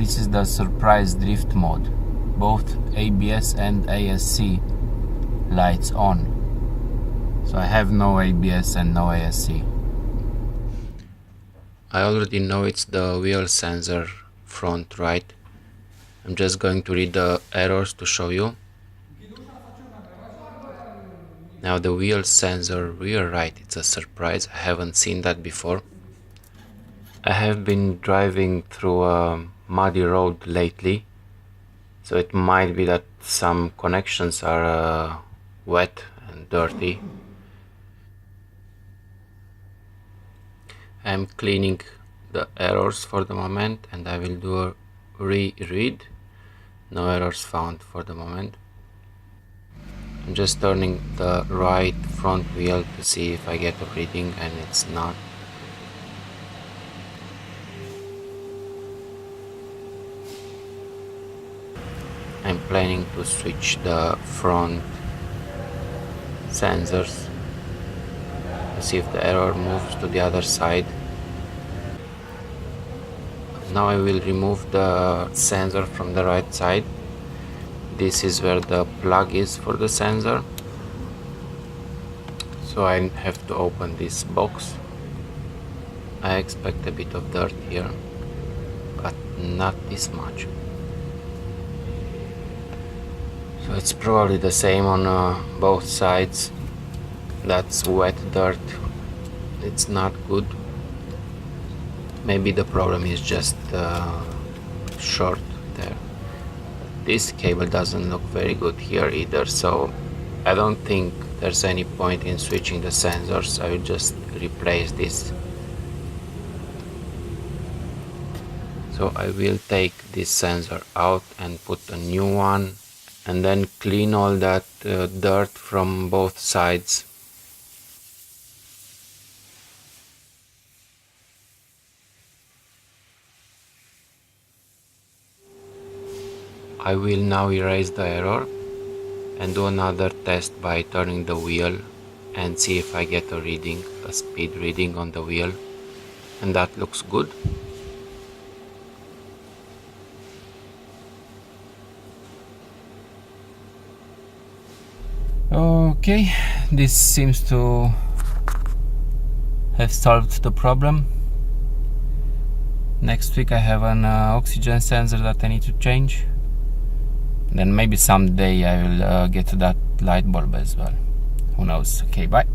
This is the surprise drift mode. Both ABS and ASC lights on. So I have no ABS and no ASC. I already know it's the wheel sensor front right. I'm just going to read the errors to show you. Now the wheel sensor rear right, it's a surprise. I haven't seen that before. I have been driving through a muddy road lately, so it might be that some connections are wet and dirty. I'm cleaning the errors for the moment and I will do a reread. No errors found for the moment. I'm just turning the right front wheel to see if I get a reading, and it's not. I'm planning to switch the front sensors to see if the error moves to the other side. Now I will remove the sensor from the right side. This is where the plug is for the sensor. So I have to open this box. I expect a bit of dirt here, but not this much. So it's probably the same on both sides. That's wet dirt. It's not good. Maybe the problem is just short there. This cable doesn't look very good here either, so I don't think there's any point in switching the sensors. I will just replace this. So I will take this sensor out and put a new one, and then clean all that dirt from both sides. I will now erase the error and do another test by turning the wheel and see if I get a reading, a speed reading on the wheel, and that looks good. Okay, this seems to have solved the problem. Next week I have an oxygen sensor that I need to change. Then maybe someday I will get to that light bulb as well. Who knows? Okay, bye.